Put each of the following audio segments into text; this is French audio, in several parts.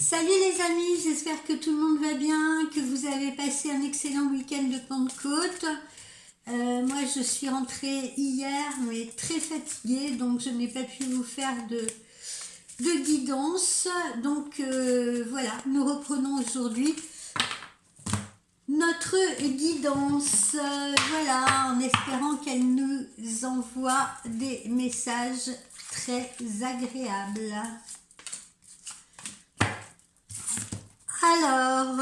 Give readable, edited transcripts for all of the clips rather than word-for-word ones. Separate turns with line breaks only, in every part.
Salut les amis, j'espère que tout le monde va bien, que vous avez passé un excellent week-end de Pentecôte. Moi je suis rentrée hier, mais très fatiguée, donc je n'ai pas pu vous faire de guidance. Donc voilà, nous reprenons aujourd'hui notre guidance, voilà, en espérant qu'elle nous envoie des messages très agréables. Alors,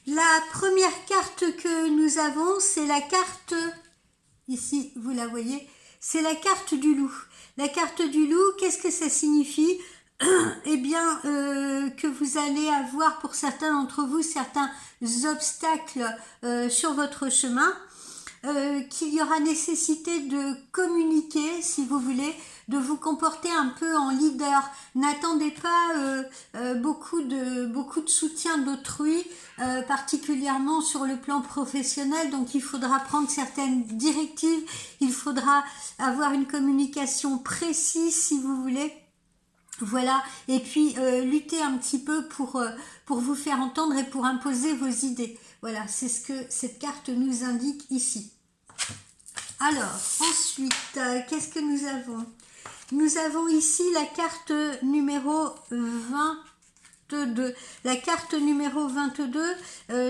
la première carte que nous avons, c'est la carte, ici vous la voyez, c'est la carte du loup. La carte du loup, qu'est-ce que ça signifie? Eh bien, que vous allez avoir pour certains d'entre vous certains obstacles sur votre chemin, qu'il y aura nécessité de communiquer, si vous voulez, de vous comporter un peu en leader. N'attendez pas beaucoup de soutien d'autrui, particulièrement sur le plan professionnel. Donc il faudra prendre certaines directives, il faudra avoir une communication précise, si vous voulez. Voilà, et puis lutter un petit peu pour vous faire entendre et pour imposer vos idées. Voilà, c'est ce que cette carte nous indique ici. Alors, ensuite, qu'est-ce que nous avons? Nous avons ici la carte numéro 22. La carte numéro 22,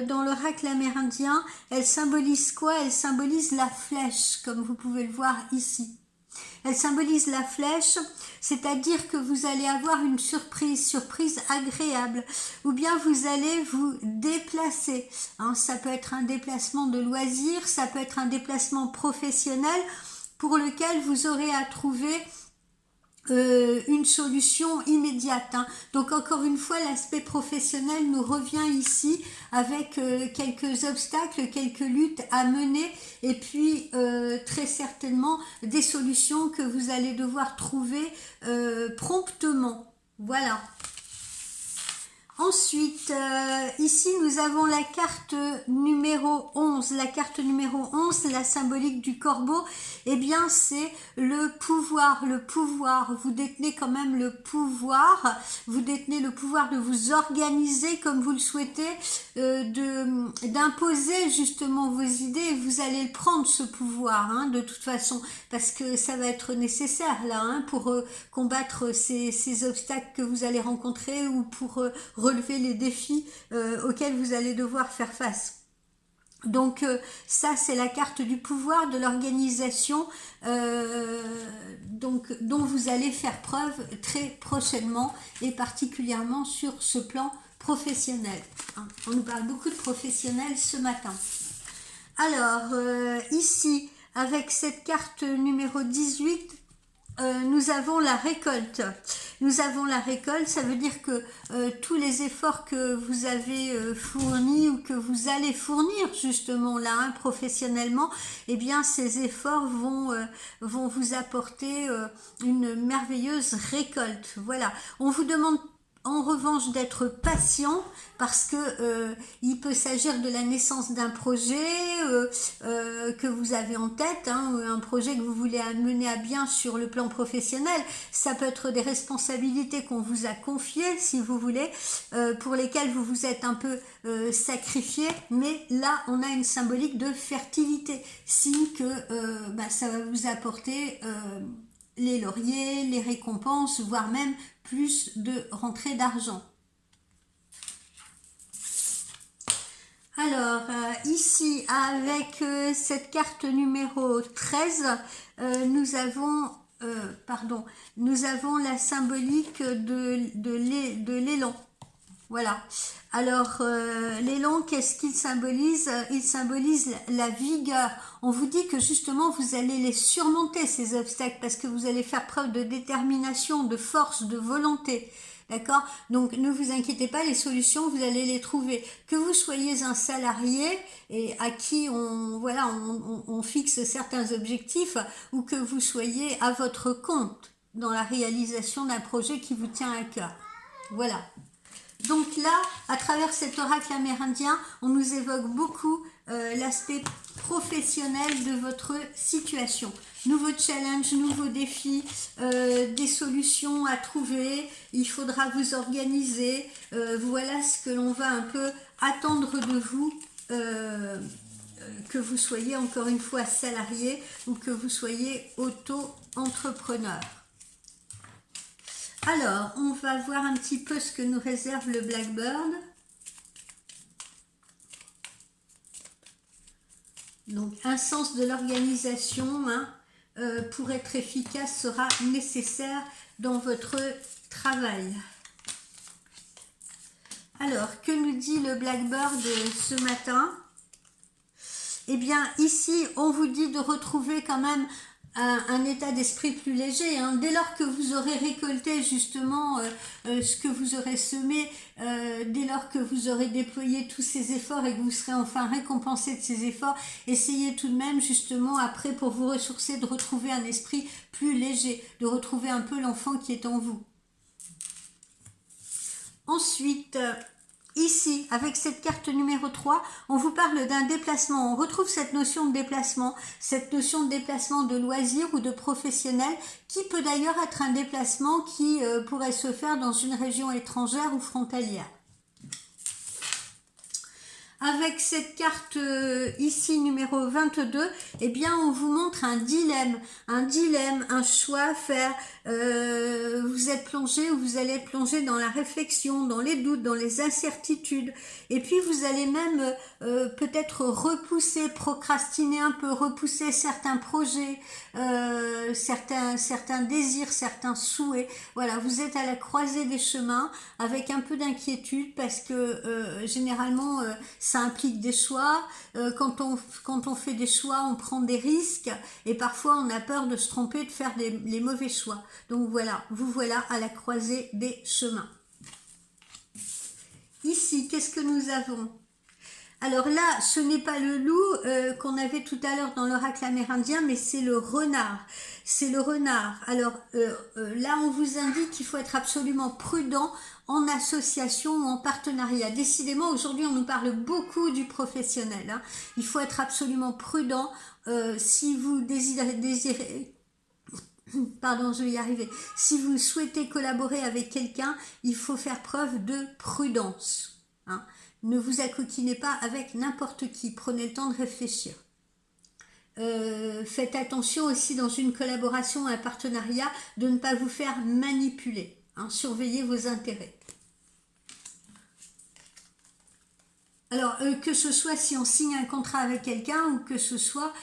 dans l'oracle amérindien, elle symbolise quoi? Elle symbolise la flèche, comme vous pouvez le voir ici. Elle symbolise la flèche, c'est-à-dire que vous allez avoir une surprise agréable, ou bien vous allez vous déplacer. Ça peut être un déplacement de loisir, ça peut être un déplacement professionnel pour lequel vous aurez à trouver une solution immédiate. Donc encore une fois, l'aspect professionnel nous revient ici avec quelques obstacles, quelques luttes à mener et puis très certainement des solutions que vous allez devoir trouver promptement. Voilà. Ensuite, ici nous avons la carte numéro 11. La carte numéro 11, la symbolique du corbeau, eh bien c'est le pouvoir. Le pouvoir, vous détenez quand même le pouvoir. Vous détenez le pouvoir de vous organiser comme vous le souhaitez, d'imposer justement vos idées. Et vous allez le prendre, ce pouvoir, de toute façon, parce que ça va être nécessaire là, pour combattre ces obstacles que vous allez rencontrer ou pour relever les défis auxquels vous allez devoir faire face. Donc ça c'est la carte du pouvoir, de l'organisation, dont vous allez faire preuve très prochainement et particulièrement sur ce plan professionnel. On nous parle beaucoup de professionnels ce matin. Alors ici avec cette carte numéro 18, nous avons la récolte. Nous avons la récolte, ça veut dire que tous les efforts que vous avez fournis ou que vous allez fournir justement là, professionnellement, eh bien ces efforts vont vous apporter une merveilleuse récolte. Voilà, on vous demande en revanche d'être patient parce que il peut s'agir de la naissance d'un projet que vous avez en tête, un projet que vous voulez mener à bien sur le plan professionnel. Ça peut être des responsabilités qu'on vous a confiées, si vous voulez, pour lesquelles vous vous êtes un peu sacrifié, mais là on a une symbolique de fertilité, signe que ça va vous apporter les lauriers, les récompenses, voire même plus de rentrée d'argent. Alors, ici, avec cette carte numéro 13, nous avons la symbolique de l'élan. Voilà. Alors, l'élan, qu'est-ce qu'il symbolise? Il symbolise la vigueur. On vous dit que justement, vous allez les surmonter, ces obstacles, parce que vous allez faire preuve de détermination, de force, de volonté. D'accord? Donc, ne vous inquiétez pas, les solutions, vous allez les trouver. Que vous soyez un salarié et à qui on fixe certains objectifs, ou que vous soyez à votre compte dans la réalisation d'un projet qui vous tient à cœur. Voilà. Donc là, à travers cet oracle amérindien, on nous évoque beaucoup l'aspect professionnel de votre situation. Nouveau challenge, nouveaux défis, des solutions à trouver, il faudra vous organiser. Voilà ce que l'on va un peu attendre de vous, que vous soyez encore une fois salarié ou que vous soyez auto-entrepreneur. Alors, on va voir un petit peu ce que nous réserve le Blackbird. Donc, un sens de l'organisation, hein, pour être efficace sera nécessaire dans votre travail. Alors, que nous dit le Blackbird ce matin? Eh bien, ici, on vous dit de retrouver quand même un état d'esprit plus léger, hein. Dès lors que vous aurez récolté justement ce que vous aurez semé, dès lors que vous aurez déployé tous ces efforts et que vous serez enfin récompensé de ces efforts, essayez tout de même justement après, pour vous ressourcer, de retrouver un esprit plus léger, de retrouver un peu l'enfant qui est en vous. Ensuite, ici, avec cette carte numéro 3, on vous parle d'un déplacement. On retrouve cette notion de déplacement de loisir ou de professionnel, qui peut d'ailleurs être un déplacement qui pourrait se faire dans une région étrangère ou frontalière. Avec cette carte ici numéro 22, eh bien on vous montre un dilemme, un choix à faire. Vous êtes plongé ou vous allez être plongé dans la réflexion, dans les doutes, dans les incertitudes. Et puis vous allez même peut-être repousser, procrastiner un peu, repousser certains projets, certains désirs, certains souhaits. Voilà, vous êtes à la croisée des chemins avec un peu d'inquiétude parce que généralement ça implique des choix. Quand on fait des choix, on prend des risques et parfois on a peur de se tromper, de faire les mauvais choix. Donc voilà, vous voilà à la croisée des chemins. Ici, qu'est-ce que nous avons? Alors là, ce n'est pas le loup qu'on avait tout à l'heure dans l'oracle amérindien, mais c'est le renard. C'est le renard. Alors là, on vous indique qu'il faut être absolument prudent en association ou en partenariat. Décidément, aujourd'hui, on nous parle beaucoup du professionnel, hein. Il faut être absolument prudent si vous désirez pardon, je vais y arriver. Si vous souhaitez collaborer avec quelqu'un, il faut faire preuve de prudence, hein. Ne vous acoquinez pas avec n'importe qui. Prenez le temps de réfléchir. Faites attention aussi dans une collaboration, un partenariat, de ne pas vous faire manipuler, hein. Surveillez vos intérêts. Alors, que ce soit si on signe un contrat avec quelqu'un ou que ce soit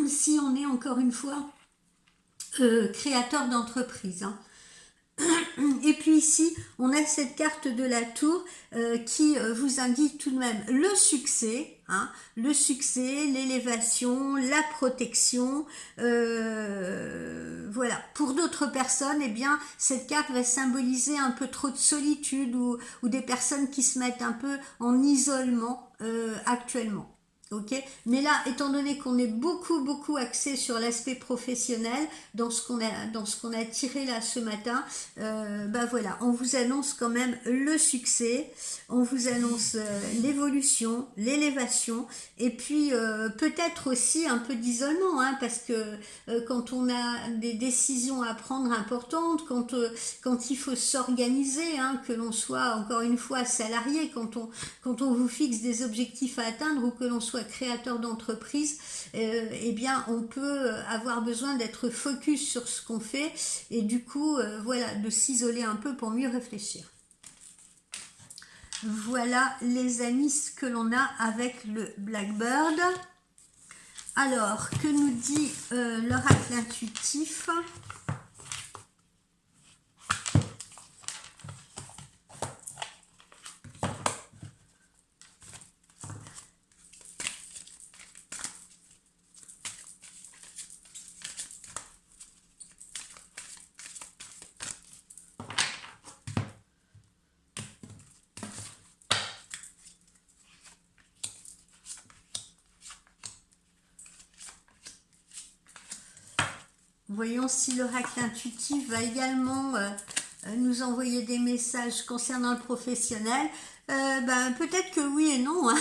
si on est encore une fois créateur d'entreprise, hein. Et puis ici, on a cette carte de la tour qui vous indique tout de même le succès, hein, le succès, l'élévation, la protection. Voilà. Pour d'autres personnes, eh bien, cette carte va symboliser un peu trop de solitude ou des personnes qui se mettent un peu en isolement actuellement. Ok, mais là, étant donné qu'on est beaucoup axé sur l'aspect professionnel dans ce qu'on a tiré là ce matin, bah voilà, on vous annonce quand même le succès, on vous annonce l'évolution, l'élévation, et puis peut-être aussi un peu d'isolement, hein, parce que quand on a des décisions à prendre importantes, quand il faut s'organiser, hein, que l'on soit encore une fois salarié, quand on vous fixe des objectifs à atteindre ou que l'on soit créateur d'entreprise, eh bien on peut avoir besoin d'être focus sur ce qu'on fait et du coup voilà, de s'isoler un peu pour mieux réfléchir. Voilà les amis ce que l'on a avec le Blackbird. Alors, que nous dit l'oracle intuitif? Voyons si l'oracle intuitif va également nous envoyer des messages concernant le professionnel. Peut-être que oui et non, hein.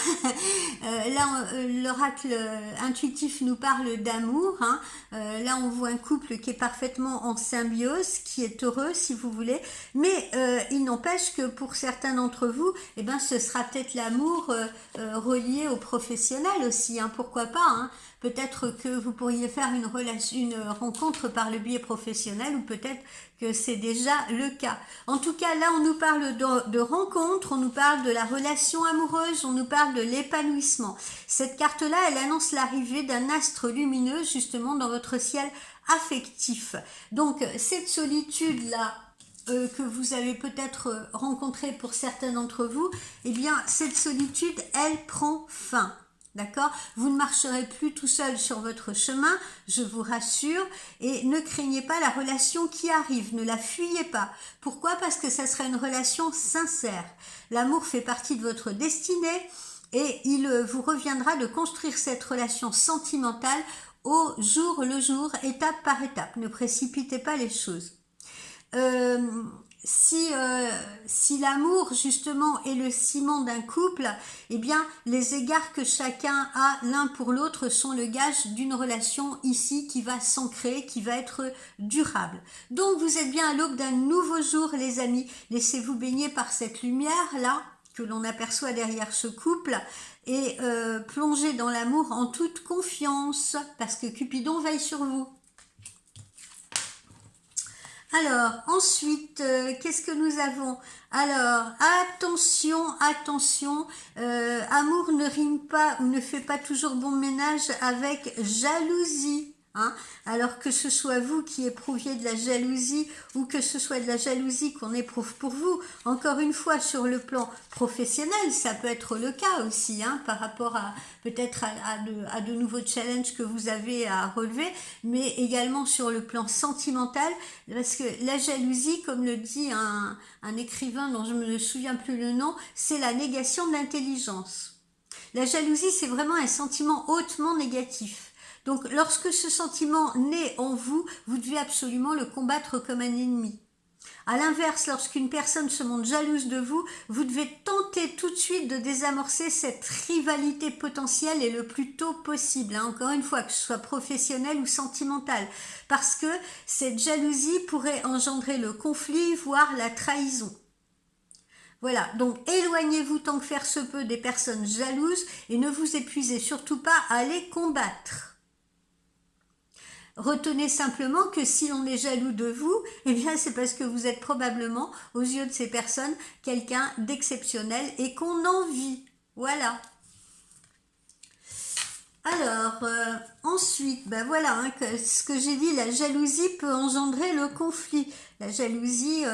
Là, l'oracle intuitif nous parle d'amour, hein. Là, on voit un couple qui est parfaitement en symbiose, qui est heureux, si vous voulez. Mais il n'empêche que pour certains d'entre vous, eh ben, ce sera peut-être l'amour relié au professionnel aussi, hein. Pourquoi pas, hein. Peut-être que vous pourriez faire une rencontre par le biais professionnel, ou peut-être que c'est déjà le cas. En tout cas, là, on nous parle de rencontre, on nous parle de la relation amoureuse, on nous parle de l'épanouissement. Cette carte-là, elle annonce l'arrivée d'un astre lumineux, justement, dans votre ciel affectif. Donc, cette solitude-là, que vous avez peut-être rencontrée pour certains d'entre vous, eh bien, cette solitude, elle prend fin. D'accord? Vous ne marcherez plus tout seul sur votre chemin, je vous rassure, et ne craignez pas la relation qui arrive, ne la fuyez pas. Pourquoi? Parce que ça sera une relation sincère. L'amour fait partie de votre destinée et il vous reviendra de construire cette relation sentimentale au jour le jour, étape par étape. Ne précipitez pas les choses. Si l'amour justement est le ciment d'un couple, eh bien les égards que chacun a l'un pour l'autre sont le gage d'une relation ici qui va s'ancrer, qui va être durable. Donc vous êtes bien à l'aube d'un nouveau jour, les amis. Laissez-vous baigner par cette lumière là que l'on aperçoit derrière ce couple et plongez dans l'amour en toute confiance parce que Cupidon veille sur vous. Alors, ensuite, qu'est-ce que nous avons? Alors, attention, amour ne rime pas ou ne fait pas toujours bon ménage avec jalousie. Hein. Alors que ce soit vous qui éprouviez de la jalousie ou que ce soit de la jalousie qu'on éprouve pour vous, encore une fois sur le plan professionnel, ça peut être le cas aussi, hein, par rapport à peut-être à de nouveaux challenges que vous avez à relever, mais également sur le plan sentimental, parce que la jalousie, comme le dit un écrivain dont je ne me souviens plus le nom, c'est la négation de l'intelligence. La jalousie, c'est vraiment un sentiment hautement négatif. Donc, lorsque ce sentiment naît en vous, vous devez absolument le combattre comme un ennemi. À l'inverse, lorsqu'une personne se montre jalouse de vous, vous devez tenter tout de suite de désamorcer cette rivalité potentielle et le plus tôt possible. Hein, encore une fois, que ce soit professionnel ou sentimental. Parce que cette jalousie pourrait engendrer le conflit, voire la trahison. Voilà, donc éloignez-vous tant que faire se peut des personnes jalouses et ne vous épuisez surtout pas à les combattre. Retenez simplement que si l'on est jaloux de vous, eh bien c'est parce que vous êtes probablement, aux yeux de ces personnes, quelqu'un d'exceptionnel et qu'on envie. Voilà. Alors, ensuite, voilà, hein, ce que j'ai dit, la jalousie peut engendrer le conflit. La jalousie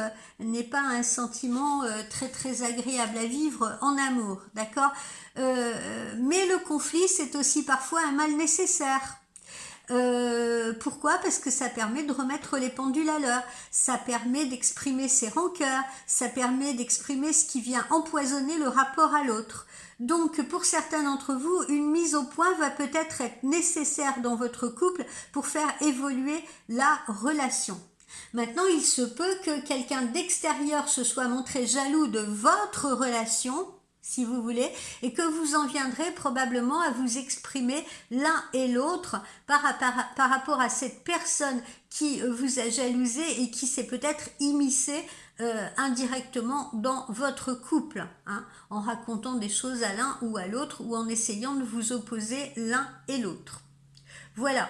n'est pas un sentiment très très agréable à vivre en amour, d'accord? Mais le conflit, c'est aussi parfois un mal nécessaire. Pourquoi? Parce que ça permet de remettre les pendules à l'heure, ça permet d'exprimer ses rancœurs, ça permet d'exprimer ce qui vient empoisonner le rapport à l'autre. Donc pour certains d'entre vous, une mise au point va peut-être être nécessaire dans votre couple pour faire évoluer la relation. Maintenant, il se peut que quelqu'un d'extérieur se soit montré jaloux de votre relation, si vous voulez, et que vous en viendrez probablement à vous exprimer l'un et l'autre par rapport à cette personne qui vous a jalousé et qui s'est peut-être immiscée indirectement dans votre couple, hein, en racontant des choses à l'un ou à l'autre ou en essayant de vous opposer l'un et l'autre. Voilà.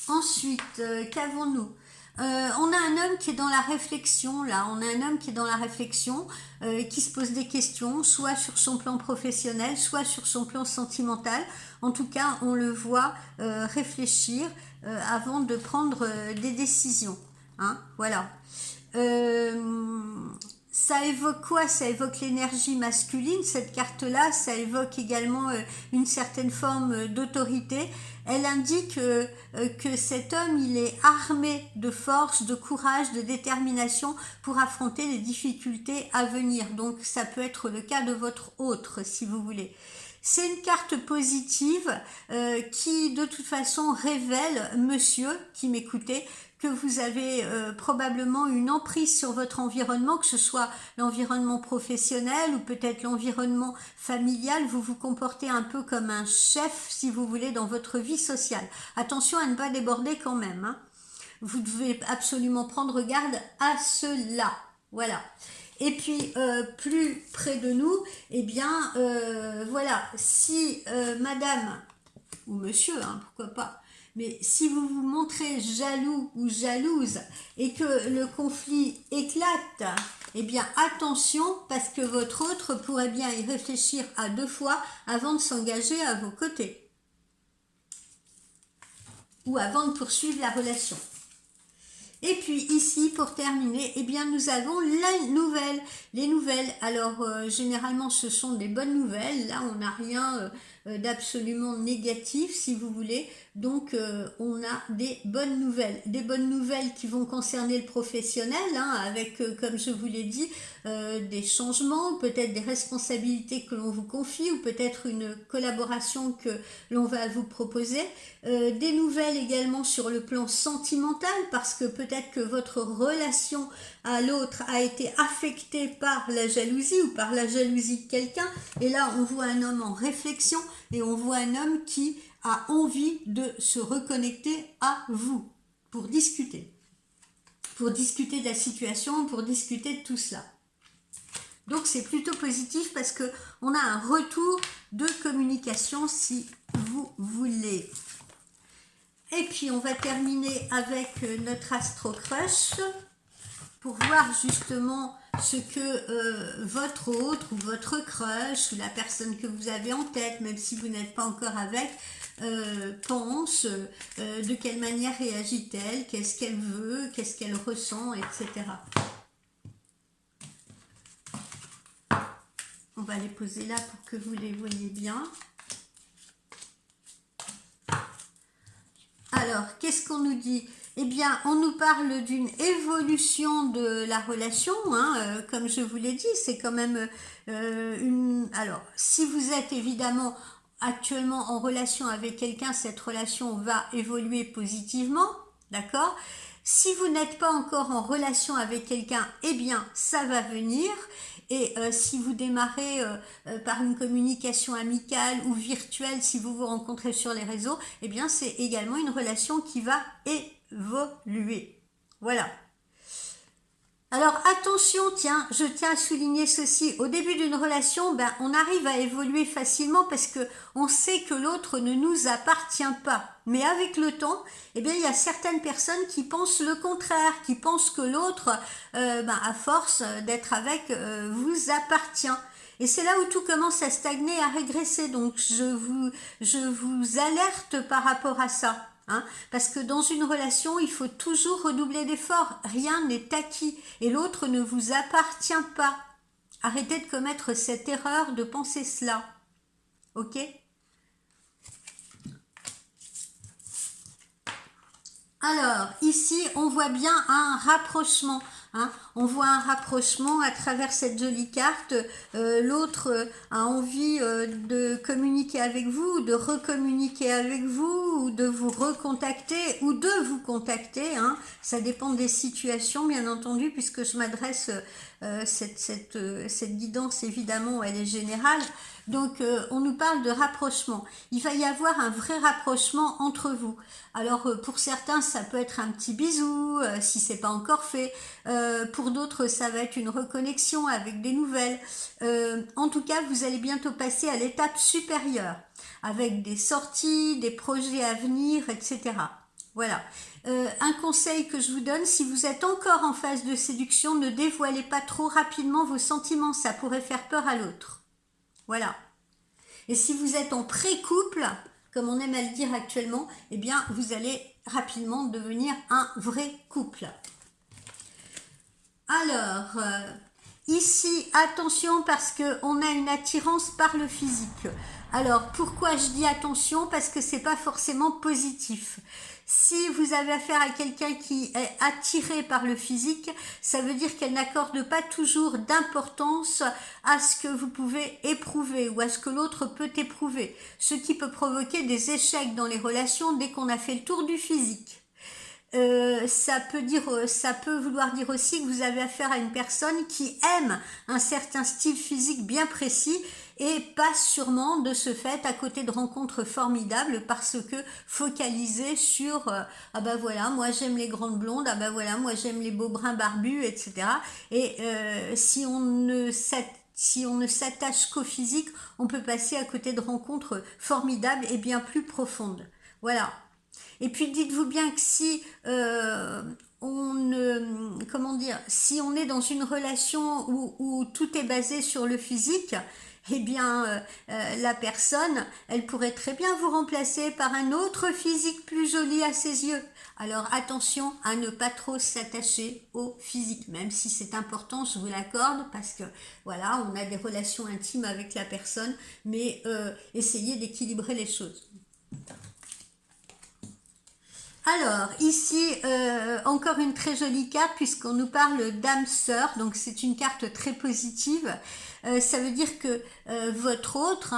Ensuite, qu'avons-nous? On a un homme qui est dans la réflexion, là, on a un homme qui est dans la réflexion, qui se pose des questions, soit sur son plan professionnel, soit sur son plan sentimental. En tout cas, on le voit réfléchir avant de prendre des décisions. Hein, voilà. Ça évoque quoi? Ça évoque l'énergie masculine, cette carte-là. Ça évoque également une certaine forme d'autorité. Elle indique que cet homme, il est armé de force, de courage, de détermination pour affronter les difficultés à venir. Donc, ça peut être le cas de votre autre, si vous voulez. C'est une carte positive qui, de toute façon, révèle, monsieur qui m'écoutez, que vous avez probablement une emprise sur votre environnement, que ce soit l'environnement professionnel ou peut-être l'environnement familial. Vous vous comportez un peu comme un chef, si vous voulez, dans votre vie sociale. Attention à ne pas déborder quand même, hein. Vous devez absolument prendre garde à cela. Voilà. Et puis, plus près de nous, eh bien, voilà, si madame ou monsieur, hein, pourquoi pas, mais si vous vous montrez jaloux ou jalouse et que le conflit éclate, eh bien attention, parce que votre autre pourrait bien y réfléchir à 2 fois avant de s'engager à vos côtés ou avant de poursuivre la relation. Et puis ici, pour terminer, eh bien nous avons la nouvelle. Les nouvelles, alors généralement ce sont des bonnes nouvelles. Là, on n'a rien d'absolument négatif, si vous voulez. Donc, on a des bonnes nouvelles. Des bonnes nouvelles qui vont concerner le professionnel, hein, avec, comme je vous l'ai dit, des changements, peut-être des responsabilités que l'on vous confie, ou peut-être une collaboration que l'on va vous proposer. Des nouvelles également sur le plan sentimental, parce que peut-être que votre relation à l'autre a été affectée par la jalousie ou par la jalousie de quelqu'un. Et là, on voit un homme en réflexion et on voit un homme qui a envie de se reconnecter à vous pour discuter de la situation, pour discuter de tout cela. Donc c'est plutôt positif parce que on a un retour de communication si vous voulez. Et puis on va terminer avec notre Astro Crush pour voir justement ce que votre autre ou votre crush ou la personne que vous avez en tête, même si vous n'êtes pas encore avec, pense, de quelle manière réagit-elle, qu'est-ce qu'elle veut, qu'est-ce qu'elle ressent, etc. On va les poser là pour que vous les voyez bien. Alors, qu'est-ce qu'on nous dit ? Eh bien, on nous parle d'une évolution de la relation, hein, comme je vous l'ai dit, c'est quand même une... Alors, si vous êtes évidemment actuellement en relation avec quelqu'un, cette relation va évoluer positivement, d'accord ? Si vous n'êtes pas encore en relation avec quelqu'un, eh bien, ça va venir. Et si vous démarrez par une communication amicale ou virtuelle, si vous vous rencontrez sur les réseaux, eh bien c'est également une relation qui va évoluer. Voilà. Alors attention, tiens, je tiens à souligner ceci. Au début d'une relation, ben, on arrive à évoluer facilement parce que on sait que l'autre ne nous appartient pas. Mais avec le temps, eh bien, il y a certaines personnes qui pensent le contraire, qui pensent que l'autre, à force d'être avec, vous appartient. Et c'est là où tout commence à stagner, à régresser. Donc je vous alerte par rapport à ça. Hein, parce que dans une relation, il faut toujours redoubler d'efforts. Rien n'est acquis et l'autre ne vous appartient pas. Arrêtez de commettre cette erreur de penser cela. Ok ? Alors, ici, on voit bien un rapprochement. Hein. On voit un rapprochement à travers cette jolie carte. L'autre a envie de communiquer avec vous, de recommuniquer avec vous, ou de vous recontacter, ou de vous contacter. Hein. Ça dépend des situations, bien entendu, puisque je m'adresse, cette guidance, évidemment, elle est générale. Donc, on nous parle de rapprochement. Il va y avoir un vrai rapprochement entre vous. Alors, pour certains, ça peut être un petit bisou, si c'est pas encore fait. Pour d'autres, ça va être une reconnexion avec des nouvelles. En tout cas, vous allez bientôt passer à l'étape supérieure, avec des sorties, des projets à venir, etc. Voilà. Un conseil que je vous donne, si vous êtes encore en phase de séduction, ne dévoilez pas trop rapidement vos sentiments, ça pourrait faire peur à l'autre. Voilà. Et si vous êtes en pré-couple, comme on aime à le dire actuellement, eh bien, vous allez rapidement devenir un vrai couple. Alors, ici, attention parce qu'on a une attirance par le physique. Alors, pourquoi je dis attention ? Parce que c'est pas forcément positif. Si vous avez affaire à quelqu'un qui est attiré par le physique, ça veut dire qu'elle n'accorde pas toujours d'importance à ce que vous pouvez éprouver ou à ce que l'autre peut éprouver, ce qui peut provoquer des échecs dans les relations dès qu'on a fait le tour du physique. ça peut vouloir dire aussi que vous avez affaire à une personne qui aime un certain style physique bien précis et passe sûrement de ce fait à côté de rencontres formidables parce que focalisé sur ah bah voilà, moi j'aime les grandes blondes, ah bah voilà, moi j'aime les beaux bruns barbus, etc. Et si on ne s'attache qu'au physique, on peut passer à côté de rencontres formidables et bien plus profondes. Voilà. Et puis dites-vous bien que si comment dire, si on est dans une relation où tout est basé sur le physique, eh bien la personne, elle pourrait très bien vous remplacer par un autre physique plus joli à ses yeux. Alors attention à ne pas trop s'attacher au physique, même si c'est important, je vous l'accorde, parce que voilà, on a des relations intimes avec la personne, mais essayez d'équilibrer les choses. Alors, ici, encore une très jolie carte puisqu'on nous parle d'âme sœur, donc c'est une carte très positive. Ça veut dire que votre autre,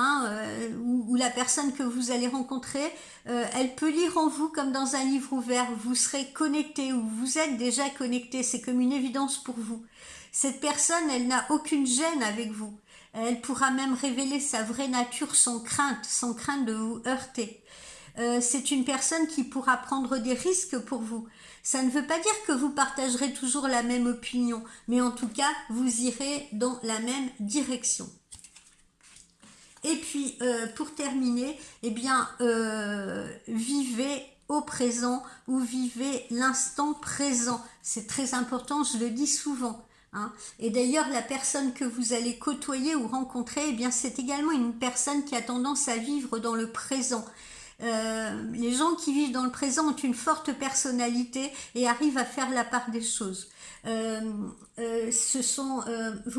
ou la personne que vous allez rencontrer, elle peut lire en vous comme dans un livre ouvert. Vous serez connecté ou vous êtes déjà connecté, c'est comme une évidence pour vous. Cette personne, elle n'a aucune gêne avec vous. Elle pourra même révéler sa vraie nature sans crainte de vous heurter. C'est une personne qui pourra prendre des risques pour vous. Ça ne veut pas dire que vous partagerez toujours la même opinion, mais en tout cas, vous irez dans la même direction. Et puis, pour terminer, eh bien, vivez au présent ou vivez l'instant présent. C'est très important, je le dis souvent. Et d'ailleurs, la personne que vous allez côtoyer ou rencontrer, eh bien, c'est également une personne qui a tendance à vivre dans le présent. Les gens qui vivent dans le présent ont une forte personnalité et arrivent à faire la part des choses. Vous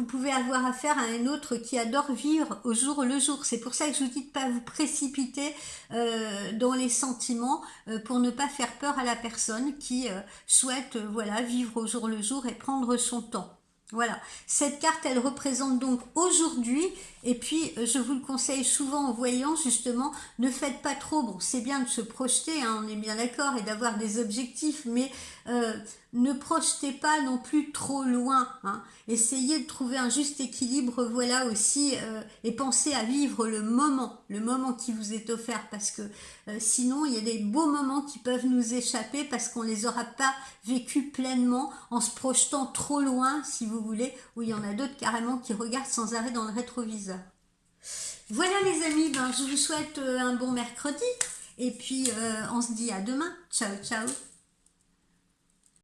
pouvez avoir affaire à un autre qui adore vivre au jour le jour. C'est pour ça que je vous dis de pas vous précipiter dans les sentiments pour ne pas faire peur à la personne qui souhaite voilà, vivre au jour le jour et prendre son temps. Voilà, cette carte elle représente donc aujourd'hui et puis je vous le conseille souvent en voyant justement, ne faites pas trop, bon c'est bien de se projeter, on est bien d'accord et d'avoir des objectifs mais ne projetez pas non plus trop loin, essayez de trouver un juste équilibre voilà aussi et pensez à vivre le moment qui vous est offert parce que sinon il y a des beaux moments qui peuvent nous échapper parce qu'on les aura pas vécus pleinement en se projetant trop loin si vous voulez, ou il y en a d'autres carrément qui regardent sans arrêt dans le rétroviseur. Voilà les amis, je vous souhaite un bon mercredi et puis on se dit à demain. Ciao ciao.